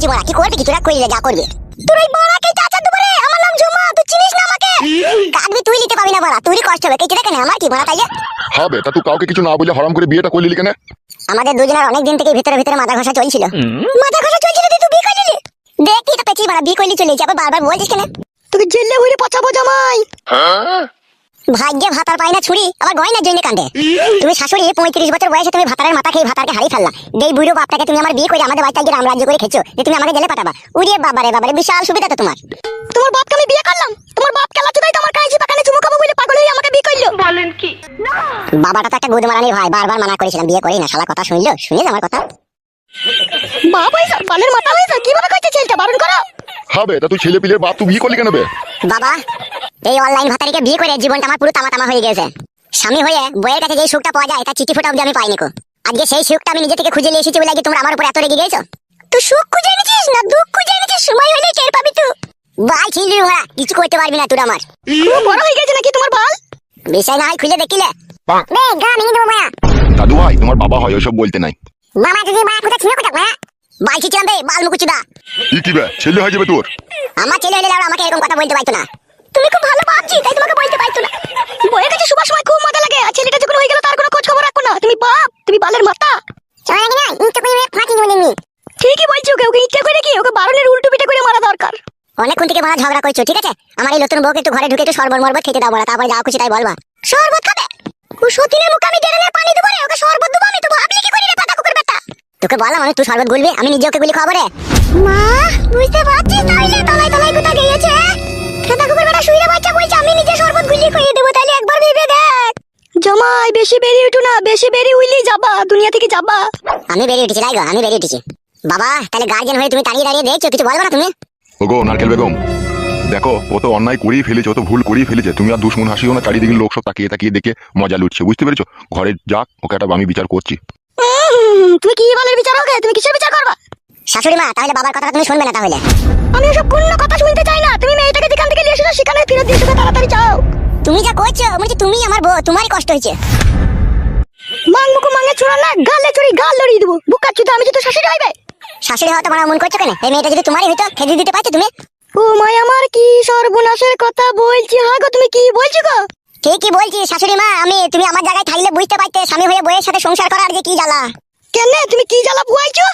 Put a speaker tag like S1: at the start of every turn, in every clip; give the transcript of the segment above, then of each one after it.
S1: করেছি বড়া, কি করবি কি তোরা কইলে যা করবি। তোর এই বড়াকে চাচা দুবারে, আমার নাম ঝুমা, তুই চিনিস না আমাকে? কাটবি তুই নিতে পাবি না বড়া, তুইই কষ্ট হবে, কেটে কেন আমার কি বড়া তাইলে?
S2: হবে তা তুই কাউকে কিছু না বলে হারাম করে বিয়েটা করলি কেন?
S1: আমাদের দুজনের অনেক দিন থেকে ভিতরে ভিতরে মাথা ঘষা চলছিল। মাথা ঘষা চলছিল তুই বিয়ে করলি? দেখ তুই তো পেছি বড়া, বিয়ে করলি চলেছি, আবার বারবার বলছিস কেন?
S3: তোকে জেলে হইরে পচাবো জামাই।
S1: ভাগ্যে ভাতার পাই না ছুরি, আবার গয়নার জন্য কাঁদে। তুমি শাশুড়ি 35 বছর বয়সে তুমি ভাতারের মাথা খেয়ে ভাতারকে হারিয়ে ফেললা। এই বুড়ো বাপটাকে তুমি আমার বিয়ে করে আমাদের বাড়িতে গিয়ে রামরাজ্য করে খেছো, যে তুমি আমাকে জেলে পাঠাবা। উড়িয়ে বাবারে বাবারে, বিশাল সুবিধা তো তোমার।
S3: তোমার বাপকে আমি বিয়ে করলাম, তোমার বাপ কেলা চোদাই তোমার কাছে পাকানে চুমু খাবো বলে পাগল হয়ে আমাকে বিয়ে করলো। বলেন কি?
S1: বাবাটা তো একটা গুদমারানি ভাই, বারবার মানা করেছিলাম বিয়ে করি না, শালা কথা শুনলো, শুনিস আমার কথা?
S3: বাপ হইছে বালের মাথা হইছে, কিভাবে কইছে ছেলেটা বারণ করো।
S2: হবে তা তুই ছেলে পিলের বাপ তুই বিয়ে করলি কেন বে?
S1: বাবা, এই অনলাইন ভাতারিকে বিয়ে করে জীবনটা আমার পুরো তামা হয়ে গেছে। স্বামী হয়ে বইয়ের কাছে যে সুখটা পাওয়া যায়, তা চিঠি ফোটা অবধি আমি পাইনি কো। আজকে সেই সুখটা আমি নিজে থেকে খুঁজে নিয়ে এসেছি বলে কি তোমরা আমার উপর এত রেগে গেছো? তুই সুখ খুঁজে এনেছিস না দুঃখ খুঁজে এনেছিস, সময় হলে টের পাবি তুই। বাল ছিলি ওরা, কিছু করতে পারবি না তুই আমার।
S3: খুব বড় হয়ে গেছে নাকি তোমার বাল?
S1: বিষয় না হয় খুলে দেখিলে বে গা মিনি দেবো মায়া।
S2: দাদু ভাই তোমার বাবা হয় ওইসব বলতে নাই।
S1: মামা যদি মা কোথা ছিল কোথা মায়া? বাল ছিলাম বে, বাল মুকুচুদা।
S2: কি বে ছেলে হয়ে যাবে তোর?
S1: আমার ছেলে হলে ওরা আমাকে এরকম কথা বলতে পারতো না। তুমি খুব ভালো বাপজি, তাই তোমাকে বলতে পারতো না।
S3: বইয়ের কাছে সবার সময় খুব মজা লাগে, আর ছেলেটা যখন হয়ে গেল তার কোনো খোঁজ খবর রাখো না। তুমি বাপ, তুমি বালের মাথা।
S1: চলে না ইনটা করে ফাটি নিয়ে নি।
S3: ঠিকই বলছো, ওকে ইচ্ছা করে কি ওকে বারণের উল্টো পিঠে করে মারা দরকার।
S1: অনেকক্ষণ থেকে মারা ঝগড়া করছো, ঠিক আছে? আমার এই নতুন বউকে একটু ঘরে ঢুকে একটু শরবত মরবত খেতে দাও বড়া, তারপরে যা খুশি তাই বলবা। শরবত খাবে? ও সতীনের মুখে আমি ডেরালে পানি দেবো রে, ওকে শরবত দেবো আমি? তো ভাবলি কি করি রে পাতা কুকুর বেটা? তোকে বললাম আমি তুই শরবত গুলবি, আমি নিজে ওকে গুলি খাবো রে। মা বুঝতে পারছিস তাইলে তলাই তলাই কোথা গিয়েছে? পাতা কুকুর বেটা শুইরে বাচ্চা বলছে আমি নিজে শরবত গুলি খাইয়ে দেবো, তাইলে একবার ভেবে দেখ।
S3: জামাই বেশি বেরিয়ে উঠো না, বেশি বেরিয়ে উইলি যাবা, দুনিয়া থেকে যাবা।
S1: আমি বেরিয়ে উঠেছি লাইগো, আমি বেরিয়ে উঠেছি। বাবা তাহলে গার্জিয়ান হয়ে তুমি দাঁড়িয়ে দাঁড়িয়ে দেখছো, কিছু বলবো না তুমি?
S2: ওগো নারকেল বেগম, দেখো ও তো অন্যায় করেই ফেলেছে, ও তো ভুল করেই ফেলেছে। তুমি আর দুশ্মন হাসিও না, চারিদিকে লোক সব তাকিয়ে তাকিয়ে দেখে মজা লুটছে, বুঝতে পেরেছো? ঘরে যাক, ওকে একটা আমি বিচার করছি।
S3: তুমি কি বালের বিচার হবে? তুমি কিসের বিচার করবা?
S1: শাশুড়ি মা তাহলে বাবার কথাটা তুমি শুনবে না তাহলে?
S3: আমি ওসব কোনো কথা শুনতে চাই না। তুমি মেয়েটাকে যেখান থেকে নিয়ে এসেছো সেখানে ফেরত দিয়ে এসো, তাড়াতাড়ি যাও।
S1: তুমি যা করছো বলছি তুমি আমার বউ, তোমারই কষ্ট হয়েছে।
S3: মাংমুকু মাঙ্গে চুরা না, গালে চুরি গাল লড়িয়ে দেবো। বুকা চুদা, আমি যদি শাশুড়ি হইবে।
S1: শাশুড়ি হওয়া তোমার মন করছো কেন? এই মেয়েটা যদি তোমারই হইতো খেতে দিতে পারছো তুমি?
S3: ও মাই, আমার কি সর্বনাশের কথা বলছি। হ্যাঁ গো, তুমি কি বলছো গো?
S1: ঠিকই বলছি শাশুড়ি মা, তুমি আমার জায়গায় থাকলে বুঝতে পারতে স্বামী হয়ে বউয়ের সাথে সংসার করার যে কি জ্বালা।
S3: কেন তুমি কি জ্বালা বুয়াইছো?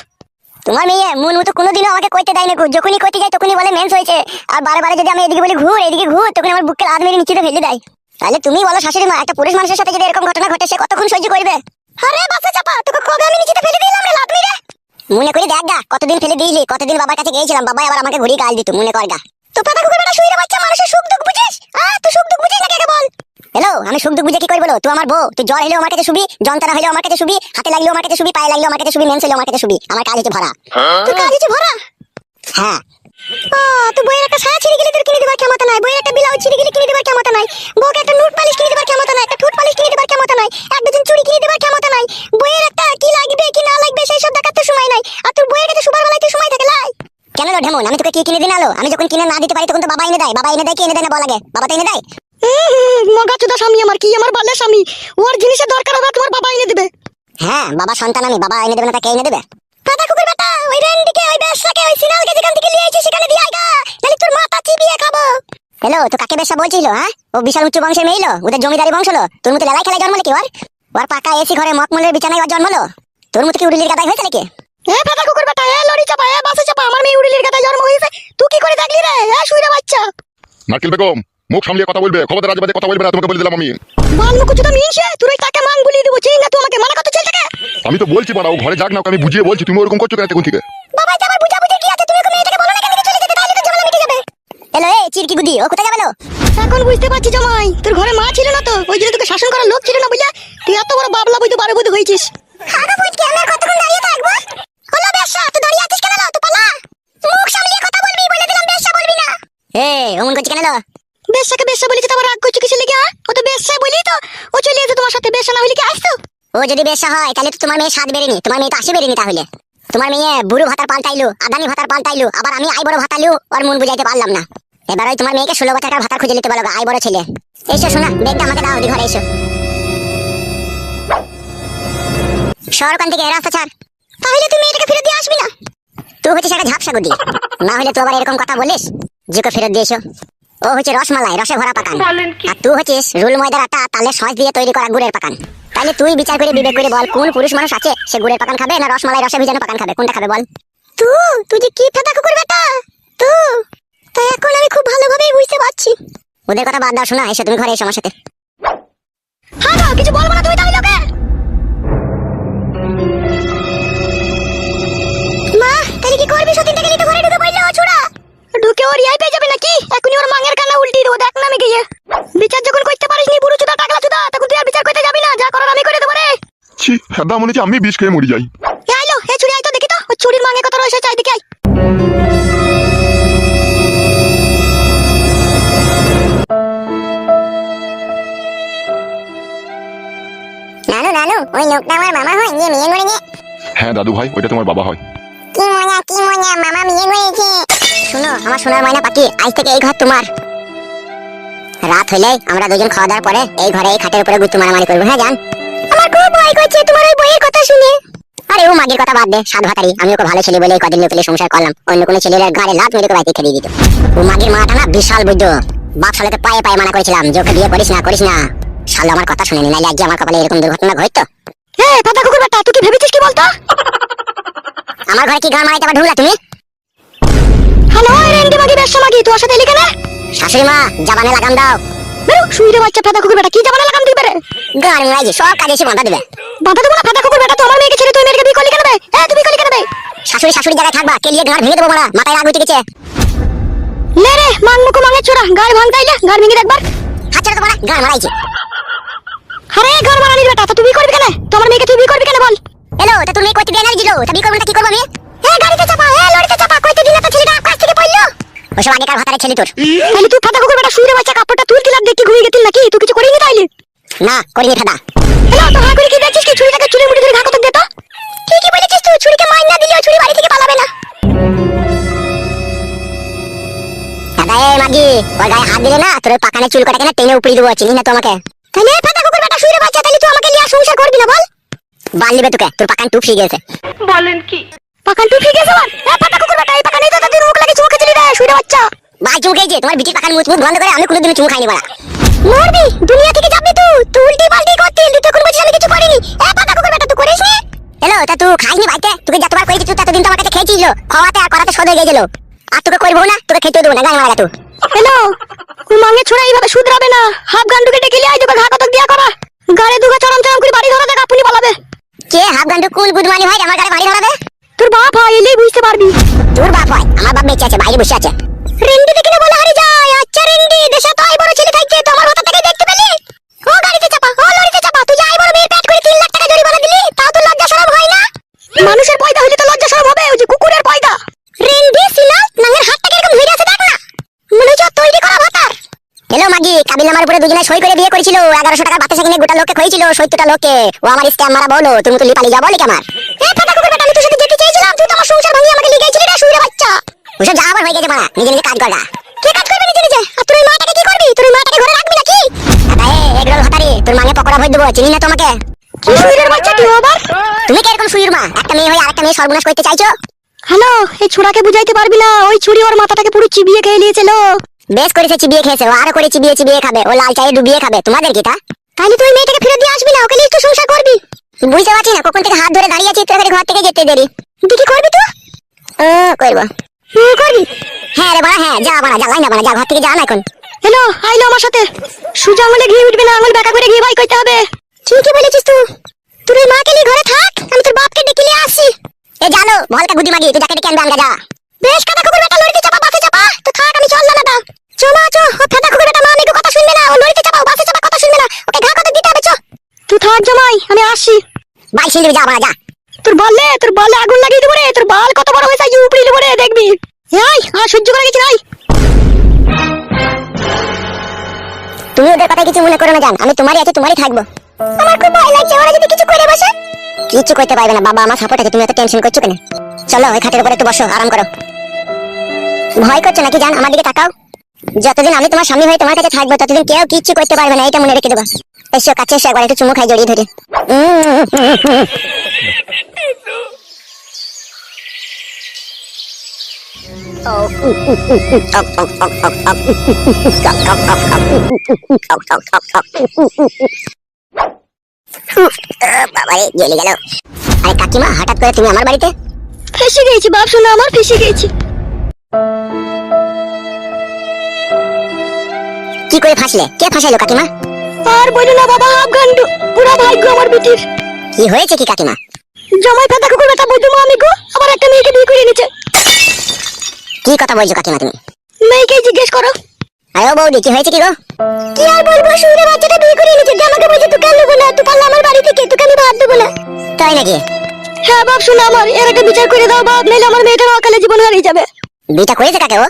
S1: তোমার মেয়ে মন মতো কোনোদিনও আমাকে কইতে দেয় না, যখনই কইতে যায় তখনই বলে মেন্স হয়েছে। আর বারে বারে যদি আমি এদিকে বলি ঘুর এদিকে ঘুর, তখন আমার বুককে লাদ মেরে নিচে ফেলে দেয়। তাহলে তুমি বলো শাশুড়ি মা, একটা পুরুষ মানুষের সাথে যদি এরকম ঘটনা ঘটে সে কতক্ষণ সহ্য করবে? আরে বাসে চাপা, তোকে কবে আমি নিচে ফেলে দিলাম রে লাদ মেরে? মনে করে দেখ গা, কতদিন ফেলে দিইলি, কতদিন বাবার কাছে গিয়েছিলাম, বাবা আবার আমাকে ঘুরিয়ে গাল দিত, মনে কর গা। তো পাতা কুকুর বেটা শুইরে বাচ্চা মানুষের সুখ দুঃখ বুঝিস? তুই সুখ দুঃখ বুঝিস না কে বল? হ্যালো, আমি সুখ দুঃখ বুঝে কি করব? তুই আমার বউ, তুই জ্বর হলেও আমার কাছে শুবি, যন্ত্রণা হলেও আমার কাছে শুবি, হাতে লাগলেও আমার কাছে শুবি, পায়ে লাগলেও আমার কাছে শুবি, মেন্স হলেও আমার কাছে শুবি। আমার কাজ হচ্ছে ভরা। তোর কাজ হচ্ছে ভরা? হ্যাঁ। তুই বইয়ের একটা সায়া ছিঁড়ে গেলে তোর কিনে দেবার ক্ষমতা নাই, বইয়ের একটা ব্লাউজ ছিঁড়ে গেলে কিনে দেবার ক্ষমতা নাই, বউকে একটা নুট পালিশ কিনে দেবার ক্ষমতা নাই, একটা ঠোঁট পালিশ কিনে দেবার ক্ষমতা নাই, এক ডজন চুড়ি কিনে দেবার ক্ষমতা নাই, বইয়ের একটা কি লাগবে কি না লাগবে সেই সব দেখার তো সময় নাই। আর তোর বইয়ের কাছে সুবার বেলায় তুই সময় থাকে লাই। কেন লো ঢেমন, আমি তোকে কি কিনে দিন আলো? আমি যখন কিনে না দিতে পারি তখন তো বাবা এনে দেয়। বাবা এনে দেয় কি এনে দেয় না বল আগে? বাবা তো এনে দেয়।
S3: মগা চুদা স্বামী আমার, কি আমার বালের স্বামী। ওর জিনিসের দরকার হবে তোমার বাবা এনে দেবে।
S1: হ্যাঁ, বাবা সন্তান আমি, বাবা এনে দেবে না তা কে এনে দেবে? পাতা কুকুর বেটা, ওই রেন্ডিকে ওই বেশাকে ওই সিনালকে যেখান থেকে নিয়ে আইছিস সেখানে দিয়ে আইগা, নালে তোর মাথা চিবিয়ে খাবো। হ্যালো, তো কাকে বেশা বলছিল? হ্যাঁ, ও বিশাল উচ্চ বংশের মেয়ে লো, ওদের জমিদারি বংশ লো। তোর মতো লেলাই খেলায় জন্মলে কি ওর? ওর পাকা এসি ঘরে মকমলের বিছানায় ওর জন্মলো। তোর মতো কি উড়িলির গাদায় হয়েছে নাকি?
S3: পাতা কুকুর বেটা, লড়ি চাপা, বাসে চাপা, আমার মেয়ে উড়িলির গাদায় জন্ম হয়েছে। তুই কি করে দেখলি রে? শুইরে বাচ্চা।
S2: নারকেল বেগম, মুখ সামলিয়ে কথা বলবে, খবরদার আজে বাজে কথা বলবে না, তোমাকে বলে দিলাম আমি।
S3: বালমুকু চুদা মিনছে, তুই তাকে মাং গুলি দেবো, চিনি না তুই আমাকে মানা কত চলতে কে?
S2: আমি তো বলছি বাড়া, ও ঘরে যাক না, ওকে আমি বুঝিয়ে বলছি, তুমি ওরকম করছো কেন এখন থেকে?
S1: বাবা আমার বুঝা বুঝি কি আছে? তুমি ওকে মেয়েটাকে বলো না কেন চলে যেতে, তাহলে তো ঝামেলা মিটে যাবে। হ্যালো এই চিরকি গুদি, ও কোথায় যাবে লো?
S3: এখন বুঝতে পারছি জামাই, তোর ঘরে মা ছিল না তো, ওই জন্য তোকে শাসন করার লোক ছিল না বুঝলে। তুই এত বড় বাবলা বই তো বারে বুঝে হয়েছিস।
S1: হাগা বুঝকে আমি আর কতক্ষণ দাঁড়িয়ে থাকবো? হলো বেশা, তুই দাঁড়িয়ে আছিস কেন লো? তুই পালা, মুখ সামলিয়ে কথা বলবি, বলে দিলাম বেশা বলবি না। অমন করছিস কেন লো?
S3: বেশাকে বেশা বলেছে, তোমার রাগ করছো কিসের লেগে? ও তো বেশা বলি তো, ও চলে যেত তোমার সাথে, বেশা না হইলে কি আসতো?
S1: ও যদি বেশা হয় তাহলে তো তোমার মেয়ে স্বাদ বেরেনি, তোমার মেয়ে তো আসে বেরেনি। তাহলে তোমার মেয়ে বুড়ো ভাতার পাল্টাইলো, আদানি ভাতার পাল্টাইলো, আবার আমি আই বড় ভাতালু, ওর মন বুঝাইতে পারলাম না। এবার ওই তোমার মেয়েকে 16 বছর ভাতার খুঁজে নিতে বলো, আই বড় ছেলে। এসো শোনা, ব্যাগটা আমাকে দাও, ঘরে এসো। শহর ওখান থেকে রাস্তা ছাড়। তাহলে তুমি মেয়েটাকে ফেরত দিয়ে আসবি না? তুই হচ্ছিস একটা ঝাপসা গুটি, না হলে তুই আবার এরকম কথা বলিস। জিকে ফেরত দিয়ে এসো। ও হচ্ছে রসমালাই, রসে ভরা পাকান। আর তুই হচ্ছিস রুল ময়দার আটা তালে সস দিয়ে তৈরি করা গুড়ের পাকান। তাইলে তুই বিচার করে বিবেক করে বল, কোন পুরুষ মানুষ আছে সে গুড়ের পাকান খাবে না রসমালাই রসে ভিজানো পাকান খাবে? কোনটা খাবে বল? তুই যে কি ফেদা কুকুর বেটা তাই এখন আমি খুব ভালোভাবেই বুঝতে পারছি। ওদের কথা বাদ দাও, শোনা এসে তুমি ঘরে এসো আমার সাথে।
S3: হ্যাঁ কিছু বলবো না তুমি তাহলে লোকে।
S1: মা তাহলে কি করবি? সতীন থেকে তো ঘরে ঢুকে পড়লো ছোড়া।
S3: ঢুকে ওর ইয়াই পেয়ে যাবে নাকি? এখনই ওর মাঙের কান্না উল্টি দেবো, দেখ না আমি গিয়ে। বিচার যখন করতে পারিস নি বুড়ো চুদা টাকলা চুদা, তখন তুই আর বিচার করতে যাবি না, যা করার আমি করে দেবো রে।
S2: ছি ফেদা মনে হচ্ছে আমি বিষ খেয়ে মরি যাই।
S3: আইলো এ ছুরি আই তো দেখি তো, ওই ছুরির মাঙে কত রয়েছে চাই দেখি আই।
S1: নানু নানু, ওই লোকটা আমার মামা হয়, নিয়ে মেয়ে করে নিয়ে।
S2: হ্যাঁ দাদু ভাই, ওইটা তোমার বাবা হয়।
S1: কি মজা মামা মেয়ে করেছে। শোনো আমার সোনার ময়না পাখি, আজ থেকে এই ঘর তোমার। রাত হলে আমরা দুজন খাওয়া দাওয়ার পরে এই ঘরে এই খাটের উপরে গুত্তু মারামারি করবো। হ্যাঁ জান, আমার খুব ভয় করছে তোমার ওই বইয়ের কথা শুনে। আরে ও মাগির কথা বাদ দে, সাত ভাতারি। আমি ওকে ভালো ছেলে বলে এই কদিন লোকেলে সংসার করলাম, অন্য কোনো ছেলের গাড়ে লাত মেরে বাড়িতে খেলিয়ে দিত। ও মাগির মাটা না বিশাল বুদ্ধ। বাপ শালাকে পায়ে পায়ে মানা করেছিলাম যে ওকে বিয়ে করিস না। শালা আমার কথা শুনেনি, নাইলে আজকে আমার কপালে এরকম দুর্ঘটনা ঘটতো।
S3: এই ফাটা কুকুর বেটা, তুই কি ভেবেছিস কি বলতো?
S1: আমার ঘরে কি গান মারাইতে আবার ঢুকলা তুমি?
S3: হ্যালো রেন্ডি মাগি ব্যবসা মাগি, তোর সাথে এলি কেন?
S1: শাশুড়ি মা জাবানে লাগাম দাও।
S3: বেরো শুইরে বাচ্চা ফাটা কুকুর বেটা, কি জামানা লাগাম দিবে রে?
S1: গান মারাইছে সব কাজে এসে বাঁধা দেবে।
S3: বাধা দেবো না ফাটা কুকুর বেটা, তো আমার মেয়েকে ছেড়ে তুই মেয়েকে বিয়ে করলি কেন বে? তুই বিয়ে করলি কেন বে?
S1: শাশুড়ি জায়গায় থাকবা, কেলিয়ে গাঁড় ভেঙে দেবো মারা, মাথায় রাগ উঠে গেছে।
S3: লে রে মাং মুখো মাঙের ছোড়া, গাড় ভাঙতাইলে গাড় ভেঙে দেখবার।
S1: হাতটা তো মারা, গাঁড় মারাইছে।
S3: আরে ঘর বানানির বেটা, তা তুই বিয়ে করবি কেন? তোমার মেয়েকে তুই বিয়ে করবি কেন বল?
S1: হ্যালো, তা তুমি কইতে বিয়ে না দিলো, তা বিয়ে করবো না কি করবো আমি? গাড়িতে চাপা, লরিতে চাপা, কইতে দিলে তো ছেলেটা কাছ থেকে পড়লো। ওসব আগেকার ভাতারে ছেলে তোর।
S3: তাহলে তুই ফাটা কুকুর বেটা শুইরে বাচ্চা কাপড়টা তুই কিলার দেখি ঘুমিয়ে গেছিস নাকি? তুই কিছু করিনি তাইলে?
S1: না করিনি ফাদা।
S3: হ্যালো তো হা করে কি দেখছিস কি? ছুরিটাকে চুলে মুড়ি ধরে ঘা কত দে তো।
S1: ঠিকই বলেছিস তুই, ছুরিকে মার না দিলেও ছুরি বাড়ি থেকে পালাবে না। দাদা এই মাগি, ওই গায়ে হাত দিলে না তোর ওই পাকানে চুল কাটাকে না টেনে উপড়ি দেবো, চিনিস না তো আমাকে? তাহলে ফাদা কুকুর বেটা শুইরে বাচ্চা, তাহলে তুই আমাকে নিয়ে আর সংসার করবি না বল? বাল নিবে তোকে, তোর পাকান টুপ ফিরে গেছে।
S4: বলেন কি?
S3: পাকান তুই ঠিক আছে বল? ফাটা কুকুর বেটা, এই পাকানেই তো তোর মুখ লাগে চুমকে দিলি রে শুইরে বাচ্চা।
S1: ভাই চুমকেছে, তোমার বিটির পাকান মুখ বন্ধ করে আমি কোনোদিন চুমু খাইনি বলা।
S3: মরবি, দুনিয়া থেকে যাবি তুই উল্টি পাল্টি করতিস, তুই তখন বলছিস আমি কিছু করিনি। ফাটা কুকুর বেটা তুই করিস নি?
S1: হ্যালো, তা তুই খাইনি ভাইতে? তোকে যতবার করেছি তুই ততদিন তো আমার কাছে খেয়েছিল, খাওয়াতে আর করাতে সদ হয়ে গেছিল। আর তোকে করবো না, তোকে খেতে দেবো না, গান মারা তুই।
S3: হ্যালো তুই মাঙে ছোড়া এইভাবে শুধরাবে না। হাফ গান্ডুকে ডেকে লিয়ে আই, তোকে ঘা কত দিয়া করা। গাড়ে দুগা চরম চরম করে বাড়ি ধরা দেখ, আপনি পালাবে।
S1: কে হাফ গান্ডু কোন গুদমানি হয় আমার গাড়ি বাড়ি ধরাবে?
S3: তোর বাপ হয় এলেই বুঝতে পারবি।
S1: তোর বাপ হয়? আমার বাপ বেঁচে আছে, বাইরে বসে আছে।
S3: রেন্ডি দেখে না বলে হারি যায়। আচ্ছা রেন্ডি, দেশে তো আই বড় ছেলে থাকছে, তো আমার কথা থেকে দেখতে পেলি? ও গাড়িতে চাপা, ও লরিতে চাপা, তুই যাই বড় মেয়ের পেট করে 3 লাখ টাকা জরিমানা দিলি, তাও তো লজ্জা শরম হয় না? মানুষের পয়দা হইলে তো লজ্জা শরম হবে, ওই যে কুকুরের পয়দা।
S1: রেন্ডি সিনা নাঙ্গের হাতটা কিরকম ধরে আছে দেখ না, মনে হচ্ছে তৈরি করা ভাতার। হ্যালো মাগি, কাবিল নামার উপরে দুজনে সই করে বিয়ে করেছিল, 1100 টাকা বাতাসা কিনে গোটা লোককে খইছিল, 70টা লোককে। ও আমার স্ক্যাম মারা বলো, তুমি তো লিপালি যা বলি আমার।
S3: ফাটা কুকুর বেটা, আমি তোর সাথে যেতে চেয়েছিলাম, তুই তো আমার সংসার ভাঙিয়ে আমাকে লিয়ে গেছিলি রে শুইরে বাচ্চা।
S1: ওসব যা আবার হয়ে গেছে মারা, নিজে নিজে কাজ করলা।
S3: কে কাজ করবে নিজে নিজে? আর তোর ওই মাটাকে কি করবি? তোর ওই মাটাকে ঘরে রাখবি নাকি?
S1: দাদা এগরোল ভাতারি, তোর মাঙে পকোড়া ভরে দেবো, চিনি না তোমাকে?
S3: কি শুইরের বাচ্চা তুই আবার?
S1: তুমি কি এরকম সুইর মা? একটা মেয়ে হয়ে আরেকটা মেয়ে সর্বনাশ করতে চাইছো?
S3: হ্যালো, এই ছোড়াকে বুঝাইতে পারবি না, ওই ছুরি ওর মাথাটাকে পুরো চিবিয়ে খেয়ে নিয়েছিল।
S1: বেশ করেছে, চিবিয়ে খেয়েছে, ও আরো করে চিবিয়ে খাবে, ও লাল চায়ে ডুবিয়ে খাবে। তোমাদের কি তা?
S3: তাহলে তুই মেয়েটাকে ফেরত দিয়ে আসবি না, ওকে নিয়ে একটু সংসার করবি।
S1: বুঝতে পারছি না কখন থেকে হাত ধরে দাঁড়িয়ে আছি, তোর ঘর থেকে যেতে দেরি।
S3: তুই কি করবি তুই?
S1: করবো।
S3: করবি?
S1: হ্যাঁ রে বাড়া, হ্যাঁ যা বাড়া, যা লাইন না বাড়া, যা ঘর থেকে যা না এখন।
S3: হ্যালো আইলো আমার সাথে। সুজা আঙুলে ঘি উঠবে না, আঙুল বেঁকা করে ঘি বাই করতে হবে। ঠিকই বলেছিস তুই। তোর ওই মাকে নিয়ে ঘরে থাক, আমি তোর বাপকে ডেকে নিয়ে আসি।
S1: এ জানো ভলকা গুদি মাগি, তুই যাকে ডেকে আনবে আনগা যা।
S3: বেশ কাটা কুকুর বেটা, লরিতে চাপা বাসে চাপা, তো থাক আমি চললাম না। চলো চো, ও ফেদা কুকুর বেটা মা মেয়েকে কথা শুনবে না, ও লরিতে চাপা বাসে চাপা কথা শুনবে না, ওকে ঘা কত দিতে হবে। চো তুই থাক জামাই, আমি আসি।
S1: বাই ছিলবি যা বাড়া যা।
S3: তোর বলে আগুন লাগিয়ে দেবো রে, তোর বাল কত বড় হয়েছে যে উপড়ে দেবো রে, দেখবি। এই আর সহ্য করে গেছি নাই।
S1: তুমি ওদের কথা কিছু মনে করো না জান, আমি তোমারই আছে, তোমারই থাকবো।
S3: আমার খুব ভয় লাগছে, ওরা যদি কিছু করে বসে।
S1: কিছু করতে পারবে না, বাবা আমার সাপোর্ট আছে, তুমি এত টেনশন করছো কেন? চলো ওই খাটের উপরে একটু বসো, আরাম করো। ভয় করছো নাকি জান? আমার দিকে তাকাও। যতদিন আমি তোমার স্বামী হয়ে তোমার কাছে থাকবো, ততদিন কেউ কিচ্ছু করতে পারবে না, এটা মনে রেখে দেবো। এসো কাছে এসো, একবার একটু চুমু খাই জড়িয়ে ধরে। বাবারে জ্বলে গেল। আরে কাকিমা, হঠাৎ করে তুমি আমার বাড়িতে?
S3: ফেসে গেছি বাপ শোনা, আমার ফেসে গেছি।
S1: কি করে ফাঁসলে? কে ফাঁসাইলো কাকিমা?
S3: আর বলো না বাবা, হাফ গান্ডু, পুরা ভাগ্য আমার বিটির।
S1: কি হয়েছে কি কাকিমা?
S3: জমাই ফাটা কুকুর বেটা বৈদ্য মা আমি গো, আবার একটা মেয়েকে বিয়ে করে নিচ্ছে।
S1: কি কথা বলছো কাকিমা তুমি?
S3: মেয়েকে জিজ্ঞেস করো।
S1: আরে ও বৌদি, কি হয়েছে কি গো?
S3: কি আর বলবো, শুনে বাচ্চাটা বিয়ে করে নিচ্ছে। আমাকে বলছে তুই কেন নেবো না, তুই পারলে আমার বাড়ি থেকে, তোকে আমি ভাত দেবো না।
S1: তাই নাকি?
S3: হ্যাঁ বাপ শোনা, আমার এর একটা বিচার করে দাও বাপ, নাইলে আমার মেয়েটার অকালে জীবন হারিয়ে যাবে।
S1: বিটা করেছে কাকে ও?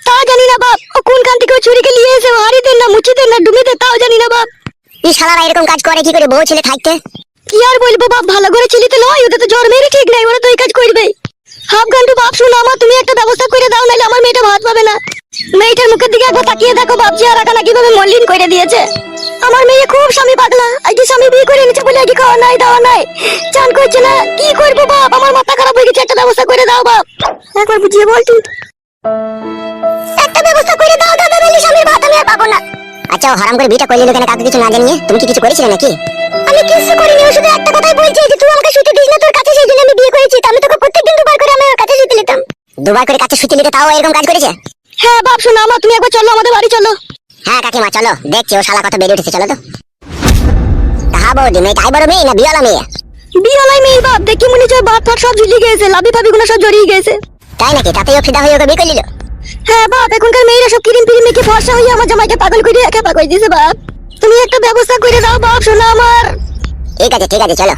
S3: তা জানি না বাপ, ও কোন কান থেকে ও ছুরিকে নিয়ে এসে হারি দেন না, মুচি দেন না, ডুমে দেন, তাও জানি না বাপ।
S1: এই শালারা এরকম কাজ করে কি করে বউ ছেলে থাকতে?
S3: কি আর বলবো বাপ, ভালো করে ছেলেতে নয়, ওদের তো জ্বর মেরে ঠিক নাই, ওরা তো এই কাজ করবে। হাফ গান্ডু বাপ শোনো আমার, তুমি একটা ব্যবস্থা করে দাও, নাইলে আমার মেয়েটা ভাত পাবে না। মেয়েটার মুখের দিকে একবার তাকিয়ে দেখো বাপ, যে আরাকানা কিভাবে মলিন করে দিয়েছে। আমার মেয়ে খুব স্বামী পাগলা, আজকে স্বামী বিয়ে করে এনেছে বলে আজকে খাওয়া নাই দাওয়া নাই, চান করছে না। কি করবো বাপ, আমার মাথা খারাপ হয়ে গেছে, একটা ব্যবস্থা করে দাও বাপ, একবার বুঝিয়ে বল তুই।
S1: একটা ব্যবস্থা করে দাও দাদা, নাইলে স্বামীর ভাত আমি আর পাবো না। আচ্ছা, ও হারাম করে বিটা করলি কেন কাউকে কিছু না জানিয়ে? তুমি কি কিছু করেছিলে নাকি?
S3: আমি কিছু করিনি, ও শুধু একটা কথাই বলছে যে তুই আমাকে শুতে দিস না তোর কাছে, সেই জন্য আমি বিয়ে করেছি। তা আমি তোকে প্রত্যেকদিন দুবার করে আমি ওর কাছে শুতে নিতাম।
S1: দুবার করে কাছে শুতে নিতে, তাও এরকম কাজ করেছে?
S3: হ্যাঁ বাপ শোনো আমার, তুমি একবার চলো আমাদের বাড়ি চলো।
S1: হ্যাঁ কাকিমা চলো, দেখছি ও শালা কত বেড়ে উঠেছে, চলো তো। হ্যাঁ বৌদি, মেয়েটা আই বড় মেয়ে না বিয়ালা মেয়ে?
S3: বিয়ালাই মেয়ে বাপ, দেখি মনে হচ্ছে ভাত ফাট সব ঝুলিয়ে গেছে, লাভি ফাবি গুলো সব জড়িয়ে গেছে।
S1: তাই নাকি? তাতেই ও ফিদা হয়ে ওকে বিয়ে করে নিল?
S3: হ্যাঁ বাপ, এখনকার মেয়েরা সব ক্রিম ফিরিম মেখে ফর্সা হয়ে আমার জামাইকে পাগল করে একা পাগল দিয়েছে বাপ। তুমি একটা ব্যবস্থা করে দাও বাপ শোনো আমার।
S1: ঠিক আছে ঠিক আছে, চলো।